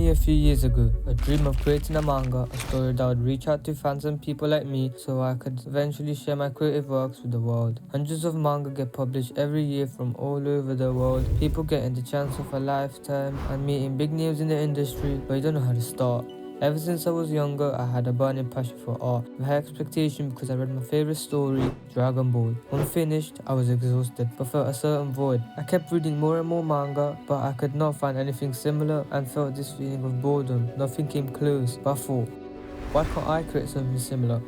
me a few years ago, a dream of creating a manga, a story that would reach out to fans and people like me so I could eventually share my creative works with the world. Hundreds of manga get published every year from all over the world, people getting the chance of a lifetime and meeting big names in the industry, but you don't know how to start. Ever since I was younger, I had a burning passion for art, with high expectation because I read my favorite story, Dragon Ball. When finished, I was exhausted, but felt a certain void. I kept reading more and more manga, but I could not find anything similar and felt this feeling of boredom. Nothing came close, but I thought, why can't I create something similar?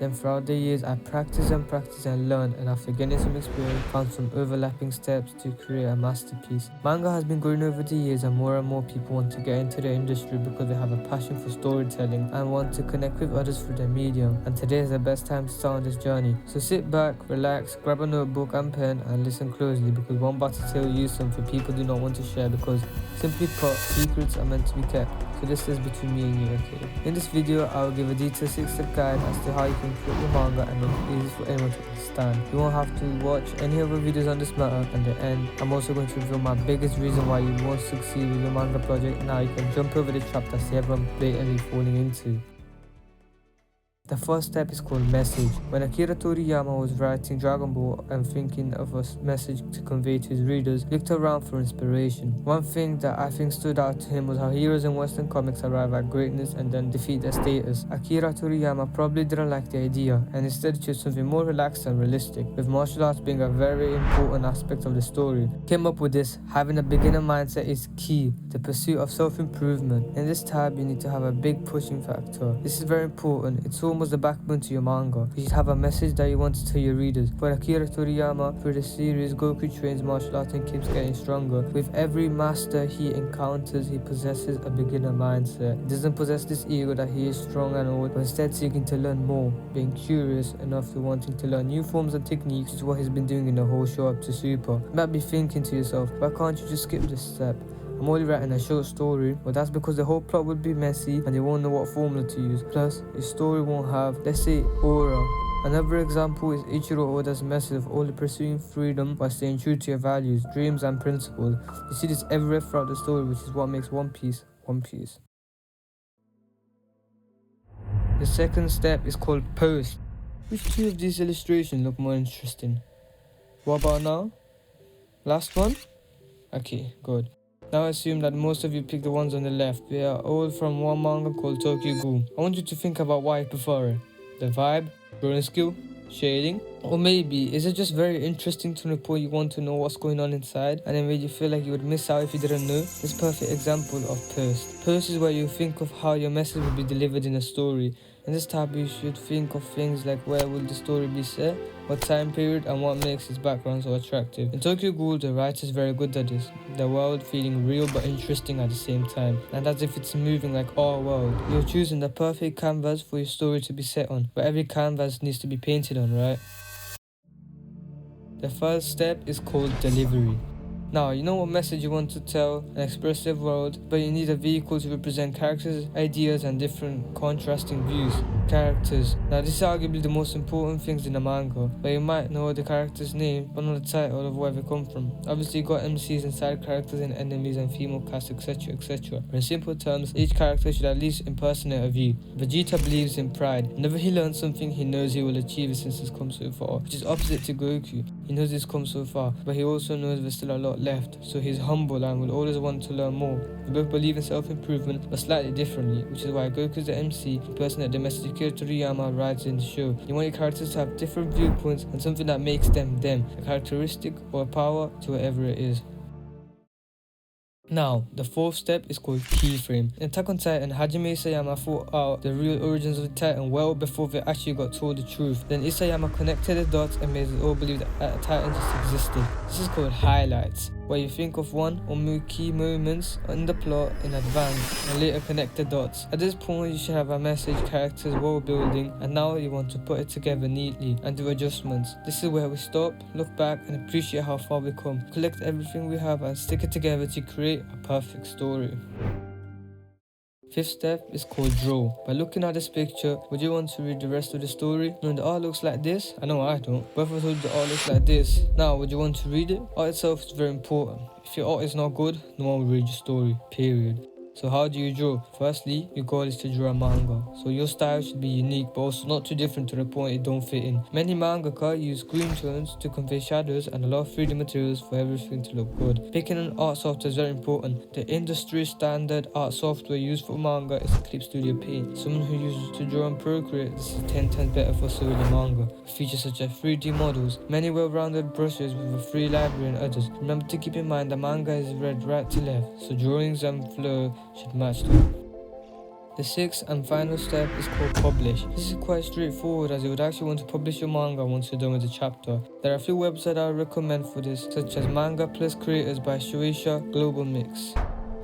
Then throughout the years, I practiced and learned, and after gaining some experience, found some overlapping steps to create a masterpiece. Manga has been growing over the years, and more people want to get into the industry because they have a passion for storytelling and want to connect with others through the medium. And today is the best time to start on this journey. So sit back, relax, grab a notebook and pen, and listen closely because one about to tell you something people do not want to share because, simply put, secrets are meant to be kept. So this is between me and you, okay? In this video, I will give a detailed 6-step guide as to how you can create your manga and make it easy for anyone to understand. You won't have to watch any other videos on this matter. At the end, I'm also going to reveal my biggest reason why you won't succeed with your manga project. Now you can jump over the trap that everyone blatantly falling into. The first step is called message. When Akira Toriyama was writing Dragon Ball and thinking of a message to convey to his readers, he looked around for inspiration. One thing that I think stood out to him was how heroes in Western comics arrive at greatness and then defeat their status. Akira Toriyama probably didn't like the idea and instead chose something more relaxed and realistic, with martial arts being a very important aspect of the story. He came up with this: having a beginner mindset is key, the pursuit of self-improvement. In this type, you need to have a big pushing factor. This is very important. It's almost the backbone to your manga. You should have a message that you want to tell your readers. For Akira Toriyama, through the series, Goku trains martial arts and keeps getting stronger. With every master he encounters, he possesses a beginner mindset. He doesn't possess this ego that he is strong and old, but instead seeking to learn more, being curious enough to wanting to learn new forms and techniques, which is what he's been doing in the whole show up to Super. You might be thinking to yourself, why can't you just skip this step? I'm only writing a short story, but that's because the whole plot would be messy and they won't know what formula to use. Plus, your story won't have, let's say, aura. Another example is Ichiro Oda's message of only pursuing freedom by staying true to your values, dreams and principles. You see this everywhere throughout the story, which is what makes One Piece, One Piece. The second step is called post. Which two of these illustrations look more interesting? What about now? Last one? Okay, good. Now assume that most of you pick the ones on the left. They are all from one manga called Tokyo Ghoul. I want you to think about why you prefer it. The vibe, drawing skill, shading, or maybe is it just very interesting to the point you want to know what's going on inside and it made you feel like you would miss out if you didn't know? This perfect example of post. Post is where you think of how your message will be delivered in a story. In this type, you should think of things like where will the story be set, what time period, and what makes its background so attractive. In Tokyo Ghoul, the writer is very good at this, the world feeling real but interesting at the same time, and as if it's moving like our world. You're choosing the perfect canvas for your story to be set on, but every canvas needs to be painted on, right? The first step is called delivery. Now, you know what message you want to tell, an expressive world, but you need a vehicle to represent characters, ideas, and different contrasting views. Characters. Now, this is arguably the most important things in a manga, but you might know the character's name, but not the title of where they come from. Obviously, you got MCs and side characters and enemies and female cast, etc, etc. But in simple terms, each character should at least impersonate a view. Vegeta believes in pride. Whenever he learns something, he knows he will achieve it since he's come so far, which is opposite to Goku. He knows he's come so far, but he also knows there's still a lot left, so he's humble and will always want to learn more. They both believe in self-improvement, but slightly differently, which is why Goku's the MC, the person that the message Akira Toriyama writes in the show. You want your characters to have different viewpoints and something that makes them them, a characteristic or a power to whatever it is. Now, the fourth step is called keyframe. In Attack on Titan, Hajime Isayama thought out the real origins of the Titan well before they actually got told the truth. Then Isayama connected the dots and made us all believe that a Titan just existed. This is called highlights, where you think of one or more key moments in the plot in advance and later connect the dots. At this point, you should have a message, characters, world building, and now you want to put it together neatly and do adjustments. This is where we stop, look back, and appreciate how far we come. Collect everything we have and stick it together to create a perfect story. Fifth step is called draw. By looking at this picture, would you want to read the rest of the story? When the art looks like this, I know I don't. But if I told you the art looks like this, now would you want to read it? Art itself is very important. If your art is not good, no one will read your story, period. So how do you draw? Firstly, your goal is to draw a manga. So your style should be unique but also not too different to the point it don't fit in. Many mangaka use green tones to convey shadows and a lot of 3D materials for everything to look good. Picking an art software is very important. The industry standard art software used for manga is Clip Studio Paint. Someone who uses it to draw and Procreate, this is 10 times better for solely manga. Features such as 3D models, many well-rounded brushes with a free library and others. Remember to keep in mind the manga is read right to left, so drawings and flow should match them. The sixth and final step is called publish. This is quite straightforward as you would actually want to publish your manga once you're done with the chapter. There are a few websites I recommend for this, such as Manga Plus Creators by Shueisha Global Mix.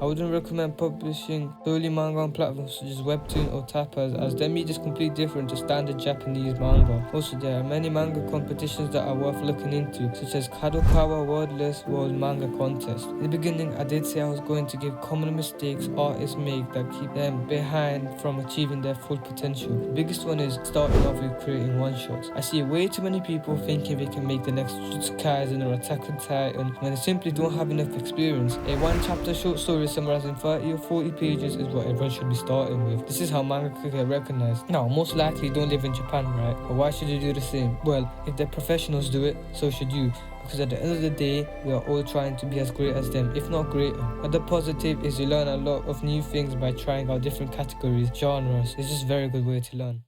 I wouldn't recommend publishing solely manga on platforms such as Webtoon or Tapas, as their media is completely different to standard Japanese manga. Also, there are many manga competitions that are worth looking into, such as Kadokawa Wordless World Manga Contest. In the beginning, I did say I was going to give common mistakes artists make that keep them behind from achieving their full potential. The biggest one is starting off with creating one-shots. I see way too many people thinking they can make the next Jujutsu Kaisen or Attack on Titan when they simply don't have enough experience. A one-chapter short story summarizing 30 or 40 pages is what everyone should be starting with. This is how manga could get recognized. Now, most likely you don't live in Japan, right? But why should you do the same? Well, if the professionals do it, so should you. Because at the end of the day, we are all trying to be as great as them, if not greater. But the positive is you learn a lot of new things by trying out different categories, genres. It's just a very good way to learn.